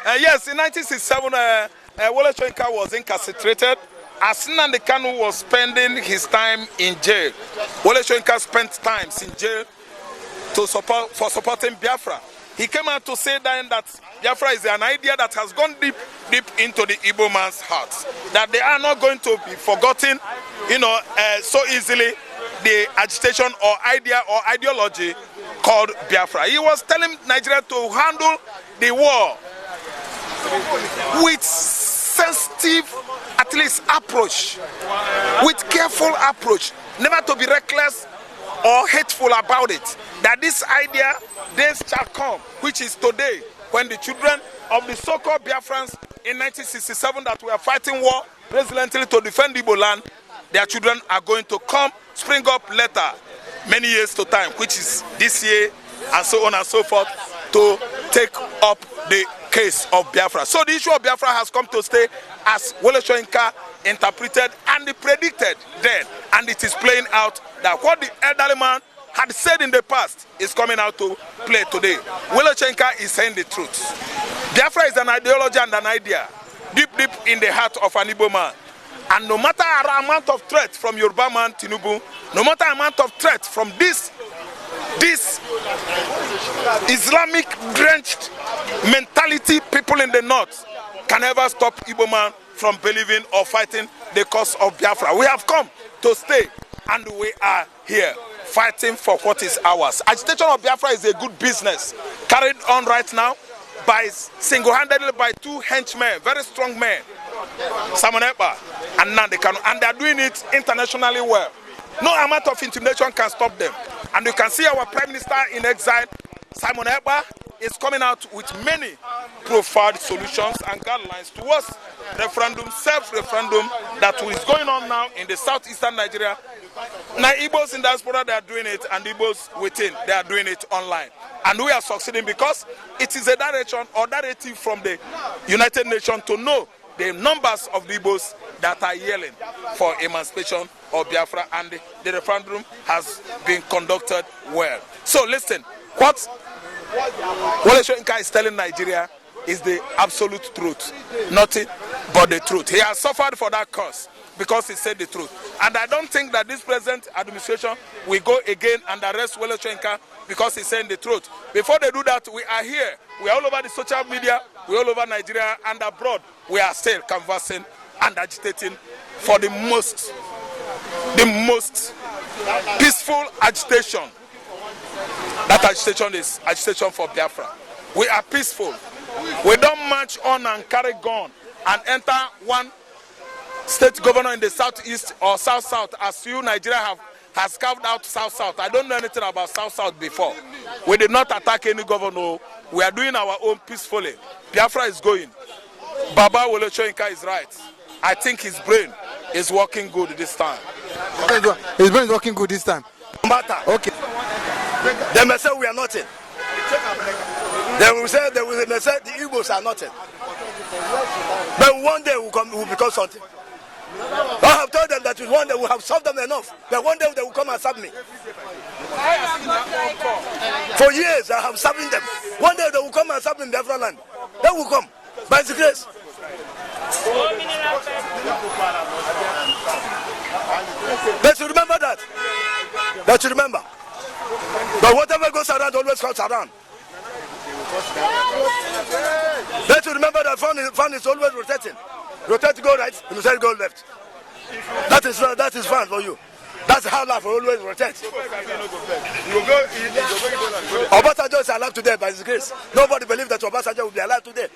Yes, in 1967, wolesoyinka was incarcerated. As Nnamdikanu was spending his time in jail, wolesoyinka spent times in jail for supporting Biafra. He came out to say then that Biafra is an idea that has gone deep into the Igbo man's heart. That they are not going to be forgotten, so easily. The agitation or idea or ideology called Biafra. He was telling Nigeria to handle the war with sensitive, at least approach, with careful approach, never to be reckless or hateful about it. That this idea, days shall come, which is today, when the children of the so-called Biafrans in 1967 that were fighting war resolutely to defend Igbo land, their children are going to come, spring up later, many years to time, which is this year, and so on and so forth, to take up the case of Biafra. So the issue of Biafra has come to stay as wolesoyinka interpreted and predicted then, and it is playing out that what the elderly man had said in the past is coming out to play today. Wolesoyinka is saying the truth. Biafra is an ideology and an idea deep in the heart of an Igbo man. And no matter the amount of threat from Yoruba man Tinubu, no matter the amount of threat from this Islamic drenched mentality people in the north can never stop Igbo man from believing or fighting the cause of Biafra. We have come to stay and we are here fighting for what is ours. Agitation of Biafra is a good business carried on right now by single-handedly by two henchmen, very strong men, ekpa and nnamdikanu, and they are doing it internationally well. No amount of intimidation can stop them. And you can see our Prime Minister in exile, ekpa, is coming out with many profound solutions and guidelines towards referendum, self-referendum that is going on now in the southeastern Nigeria. Now Igbos in diaspora, they are doing it, and Igbos within, they are doing it online. And we are succeeding because it is a direction or directive from the United Nations to know the numbers of the Igbos that are yelling for emancipation of Biafra, and the referendum has been conducted well. So listen, what wolesoyinka is telling Nigeria is the absolute truth, nothing but the truth. He has suffered for that cause because he said the truth. And I don't think that this present administration will go again and arrest wolesoyinka because he's saying the truth. Before they do that, we are here. We are all over the social media, we are all over Nigeria and abroad. We are still conversing and agitating for the most peaceful agitation. That agitation is agitation for Biafra. We are peaceful. We don't march on and carry gun and enter one state governor in the southeast or south-south as you Nigeria has carved out south-south. I don't know anything about south-south before. We did not attack any governor. We are doing our own peacefully. Biafra is going. Baba wolesoyinka is right. I think his brain is working good this time. His brain is working good this time. Matter. Okay. They may say we are nothing. They will say the Igbos are nothing. But one day we will become something. I have told them that one day we have solved them enough. But one day they will come and serve me. For years I have serving them. One day they will come and serve in Biafra land. They will come. By the grace. They should remember that. They should remember. But whatever goes around always comes around. They should remember that fun is always rotating. Rotate go right, rotate go left. That is fun for you. That's how life will always rotate. Obasanjo is alive today by his grace. Nobody believes that Obasanjo will be alive today.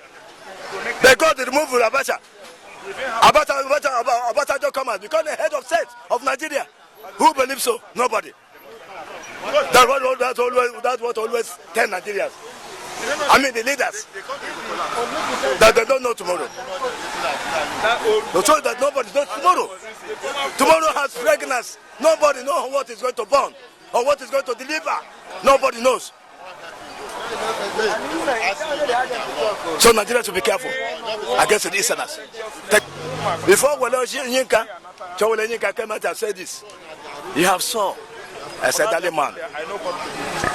They got to remove Abacha. Obasanjo come out because the head of state of Nigeria. Who believes so? Nobody. That's what always tell Nigerians. I mean the leaders. That they don't know tomorrow. So that nobody knows tomorrow. Tomorrow has fragrance. Nobody knows what is going to burn or what is going to deliver. Nobody knows. So Nigeria should be careful against the Easterners. Before wolesoyinka came out and said this, you have saw as a man.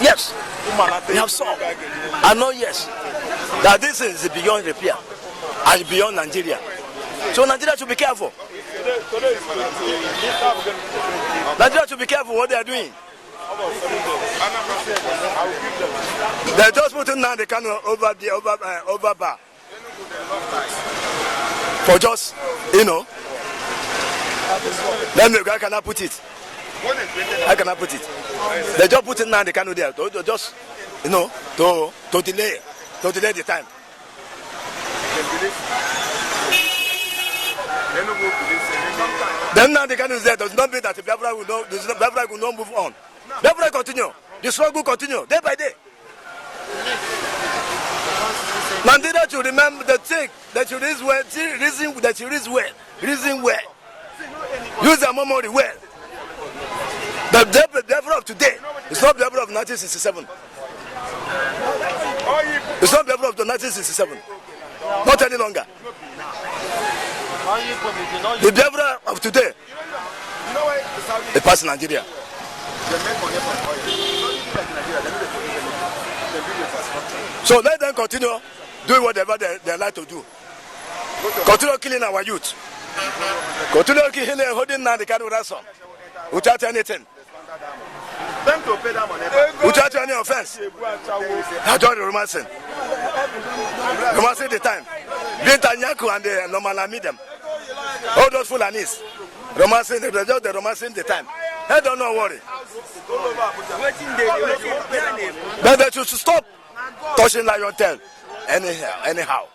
Yes, you have saw. I know, yes. that this is beyond repair and beyond Nigeria. So Nigeria should be careful. Nigeria should be careful what they are doing. They just put nnamdikanu over bar for just, you know. Let me, I cannot put it. I cannot put it. They just put nnamdikanu there to just, you know, to delay the time. Then nnamdikanu is there. Does not mean that Biafra will not move on. Biafra continue. The struggle continue day by day. Nigeria should remember the thing that you reason well. Use the memory well. The Biafra of today is not Biafra of 1967. It's not Biafra of 1967. Not any longer. The Biafra of today is past Nigeria. So let them continue doing whatever they like to do. Continue killing our youth. Continue killing, holding nnamdikanu ransom without anything. Without any offense. I don't romancing. Romancing the time. Bintanyaku and the normal medium. All those Fulanis. Romancing, they're just romancing the time. They don't know worry. But they should stop touching lion tail anyhow.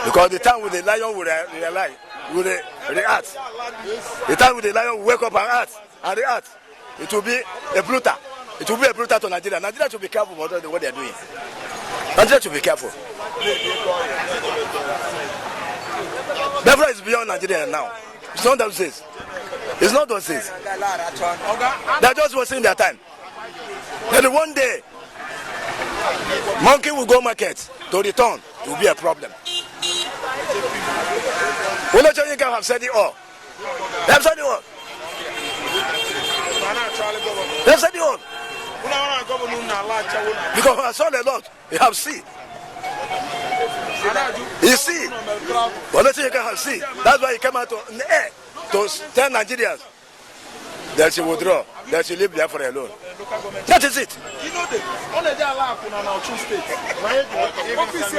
Because the time with the lion will react. The time with the lion will wake up and react. It will be a brutal. It will be a brutal to Nigeria. Nigeria should be careful about what they are doing. Nigeria should be careful. Biafra is beyond Nigeria now. It's not those days. It's not those days. They're just wasting their time. Then one day, monkey will go market to return. It will be a problem. Wolesoyinka have said it all. They have said it all. They have said it all. Because I saw the Lord, you have seen. You see, Wolesoyinka have seen. That's why he came out in the air to tell Nigerians that she withdraw, that she leave Biafra alone. That is it.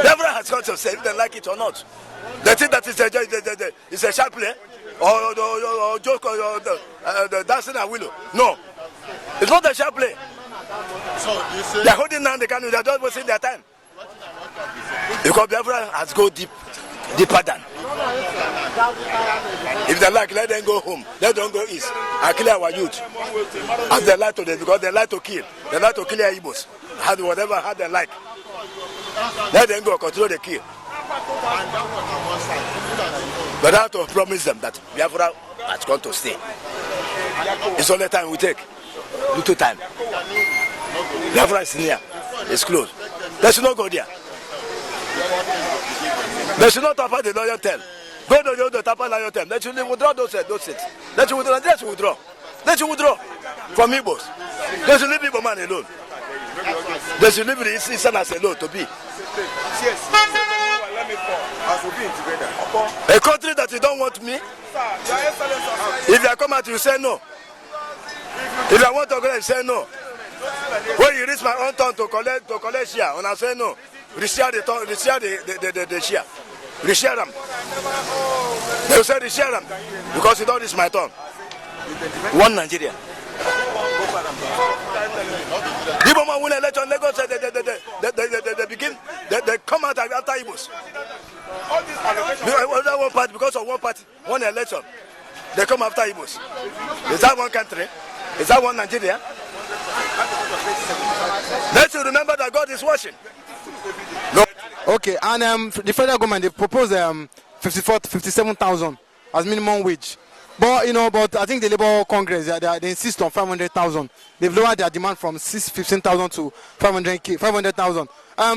Biafra has got to say if they like it or not. They think that it's a sharp play or joke or the dancing and willow. No, it's not a sharp play. They're holding down the canoe, they're just wasting their time. Because Biafra has go deeper than. If they like, let them go home. Let them go east and kill our youth. As they like to them, because they like to kill. They like to kill our igbos. How they like. Let them go, control the kill. But I have to promise them that Biafra has gone to stay. It's only time we take. Little time. Biafra is near. It's close. They should not go there. They should not tap out the loyal tell. Go to the tap out loyal tell. They should withdraw those seats. They should withdraw. They should withdraw. They should withdraw from Igbos. They should leave Igbo man alone. They should leave the Easterners alone to be. A country that you don't want me. If I come out, you say no. If I want to go, you say no. When you reach my own turn to collect share, when I say no, reshare the share. Reshare them. They will say reshare them because you don't reach my turn. One Nigeria. Igbo man win election, Lagos they begin, they come out after Igbos. One party, because of one party, one election, they come after Igbos. Is that one country? Is that one Nigeria? Let's remember that God is watching. No. Okay, and the federal government, they proposed 57,000 as minimum wage. But I think the Labour Congress they insist on 500,000. They've lowered their demand from 15,000 to 500,000.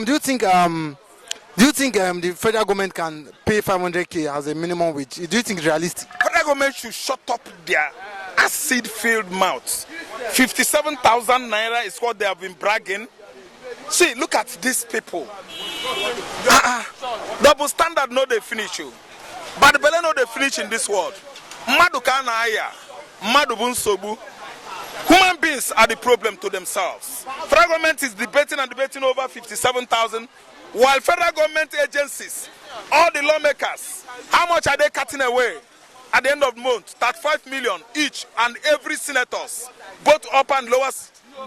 Do you think the federal government can pay 500,000 as a minimum wage? Do you think it's realistic? Federal government should shut up their acid-filled mouths. 57,000 naira is what they have been bragging See, look at these people. Double standard no they finish you. But the belly no they finish in this world. Madu kana aya. Madu bunsobu. Human beings are the problem to themselves. Federal government is debating over 57,000, while federal government agencies, all the lawmakers, how much are they cutting away? At the end of the month, 35 million each and every senators, both upper and lower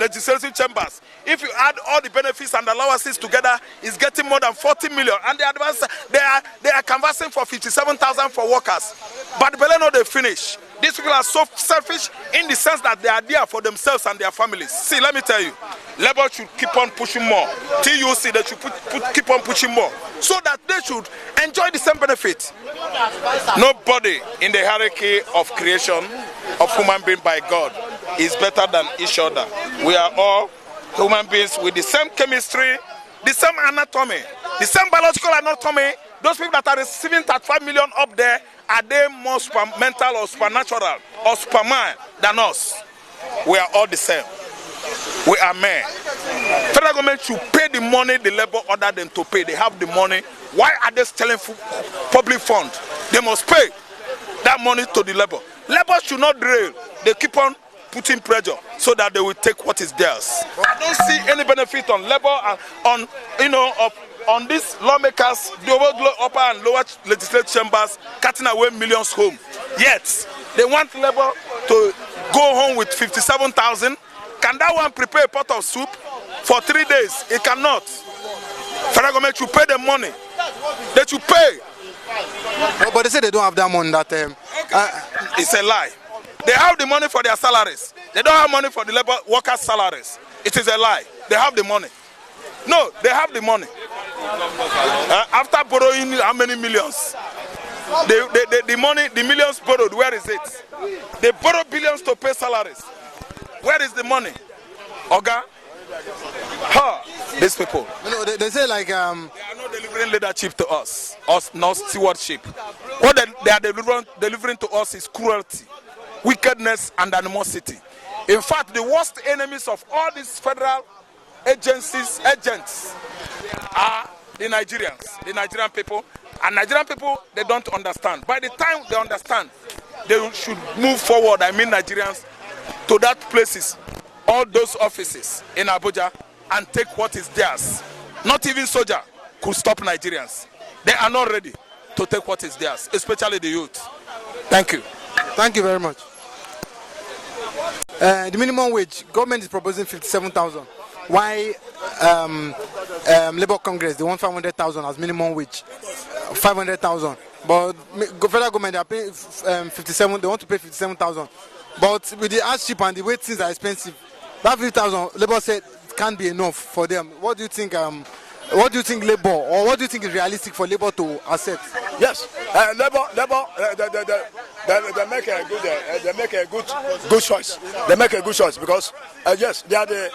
legislative chambers. If you add all the benefits and allowances together, it's getting more than 40 million. And they are canvassing for 57,000 for workers. But the Beleno they finish. These people are so selfish in the sense that they are there for themselves and their families. See, let me tell you, Labour should keep on pushing more. TUC, they should keep on pushing more, so that they should enjoy the same benefit. Nobody in the hierarchy of creation of human being by God is better than each other. We are all human beings with the same chemistry, the same anatomy, the same biological anatomy. Those people that are receiving 35 million up there, are they more mental or supernatural or superman than us? We are all the same. We are men. Federal government should pay the money the labor order them to pay. They have the money. Why are they stealing public fund? They must pay that money to the labor. Labor should not derail. They keep on putting pressure so that they will take what is theirs. I don't see any benefit on labor and on these lawmakers, the upper and lower legislative chambers cutting away millions home. Yet they want labor to go home with 57,000. Can that one prepare a pot of soup for 3 days? It cannot. Federal government should pay them money. They should pay. But they say they don't have that money. It's a lie. They have the money for their salaries. They don't have money for the labor workers' salaries. It is a lie. They have the money. No, they have the money. After borrowing how many millions? The money, the millions borrowed, where is it? They borrow billions to pay salaries. Where is the money? Oga? These people. They say like... They are not delivering leadership to us not stewardship. What they are delivering to us is cruelty, wickedness, and animosity. In fact, the worst enemies of all these federal agents are the Nigerians, the Nigerian people. And Nigerian people, they don't understand. By the time they understand, they should move forward, Nigerians, to that places, all those offices in Abuja, and take what is theirs. Not even soldier could stop Nigerians. They are not ready to take what is theirs, especially the youth. Thank you. Thank you very much. The minimum wage, government is proposing 57,000. Why Labour Congress, they want 500,000 as minimum wage, 500,000. But federal government, they are paying 57. They want to pay 57,000. But with the hardship and the way things are expensive, that 50,000, Labour said can't be enough for them. What do you think? What do you think, Labour, or what do you think is realistic for Labour to accept? Yes, Labour, they make a good choice. They make a good choice because yes, they are the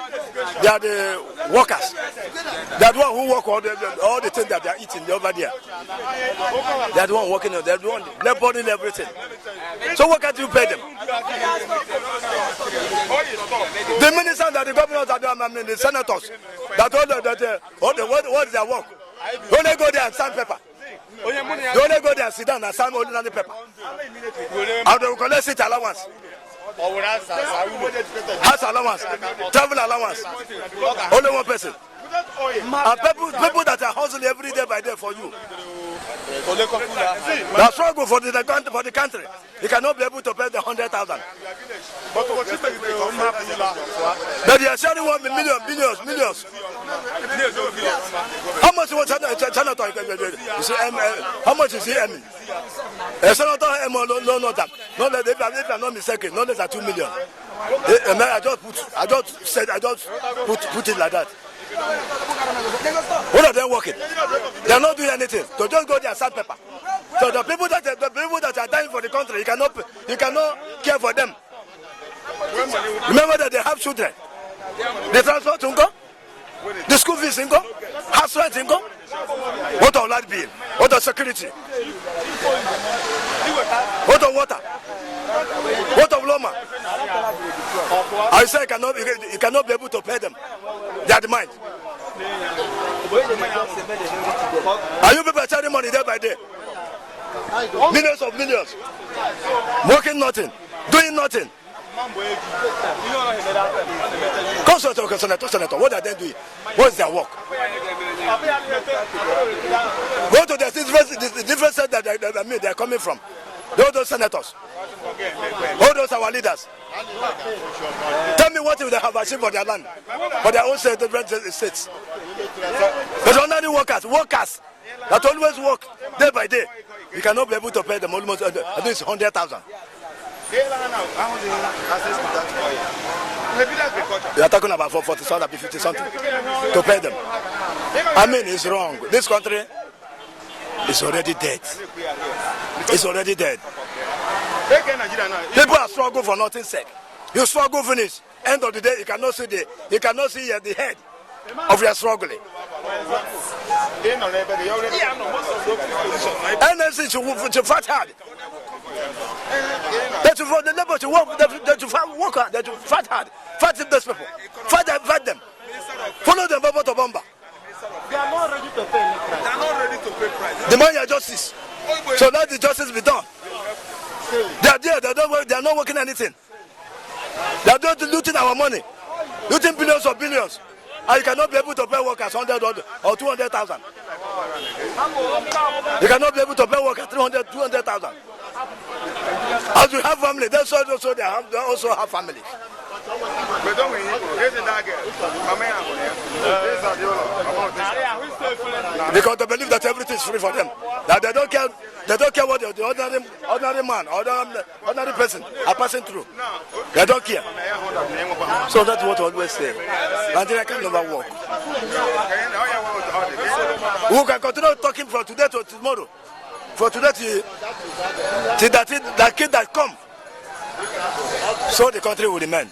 workers. They are the one who work all the things that they are eating over there. They are the one working. They are the one labour in everything. So what can you pay them? The ministers, that the governors, the senators, what is their work? They only go there and sign paper. They only go there and sit down and sign ordinary paper. And they will collect seat allowance, house allowance, travel allowance. Only one person. And people that are hustling every day by day for you. They are struggle for the country. You cannot be able to pay the 100,000. But they are sharing 1 million, millions. How much was senator? How much is he earning? A senator no that. Not that if I'm not mistaken, not less than 2 million. I just put it like that. What are they working? They are not doing anything. So just go there and sign paper. So the people that are dying for the country, you cannot care for them. Remember that they have children. The transport ingo, the school fees ingo, house rent ingo. What of light bill? What of security? What of water? What of loma? I say you cannot be able to pay them. They are the mind. Are you people charging money day by day? Millions of millions. Working nothing. Doing nothing. Senator, what are they doing? What's their work? Go to the different side that they are coming from. Those senators. All those our leaders. Tell me what they have achieved for their land, for their own different states. But ordinary workers that always work day by day, we cannot be able to pay them almost at least 100,000. They are talking about 40 something, 50 something to pay them. I mean, it's wrong. This country is already dead. It's already dead. People are struggling for nothing's sake. You struggle finish. End of the day, you cannot see the head of your struggling. NSC should fight hard. They should for the labor to work. They should work hard. They should fight hard. Fight those people. Fight them. Follow them bomber to bomber. They are not ready to pay. They are not ready to pay price. Demand your justice. So let the justice be done. They are there. They are not working anything. They are just looting our money, looting billions of billions, and you cannot be able to pay workers 100 or 200,000. You cannot be able to pay workers 200,000. As we have family, they also have families. Because they believe that everything is free for them. That they don't care what the ordinary man, ordinary person are passing through. They don't care. So that's what I always say. Nigeria can never work. We can continue talking from today to tomorrow. For today till that kid that come. So the country will remain.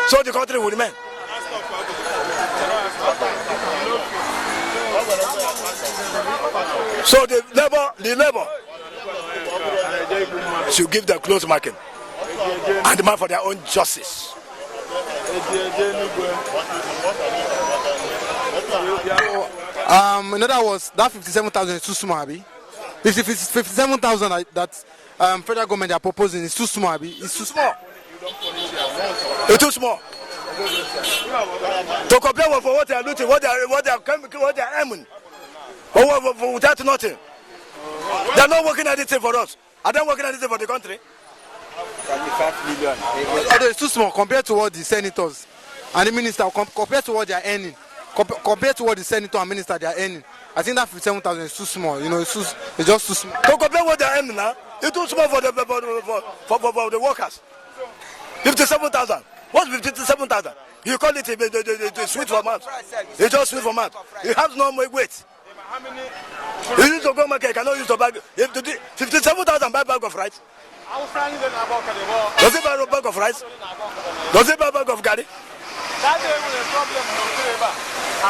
So the country will remain. So the labor should give them close market and demand for their own justice. In other words, that 57,000 is too small, Abi. 57,000 that federal government are proposing is too small, Abi. It's too small. It's too small. To compare with what they are looting, what they are aiming, without nothing. They are not working anything for us. Are they working anything for the country? 25 million. Although it's too small compared to what the senators and the minister, compared to what they are earning, compared to what the senator and minister they are earning. I think that 57,000 is too small. You know, it's just too small. To compare what they are earning now, it's too small for the workers. 57,000. What's 57,000? You call it a sweet for mouth. It's just sweet for mouth. It has no more weight. You use to go market, you cannot use the bag. 57,000 buy bag of rice. Does it buy a bag of rice? Does it buy a bag of garri?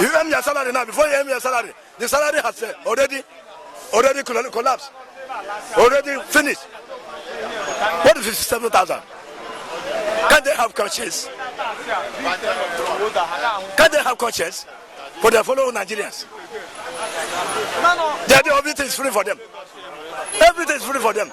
You earn your salary now. Before you earn your salary, the salary has already collapsed, already finished. What is 57,000? Can they have conscience? Can they have conscience for their fellow Nigerians? Everything is free for them. Everything is free for them.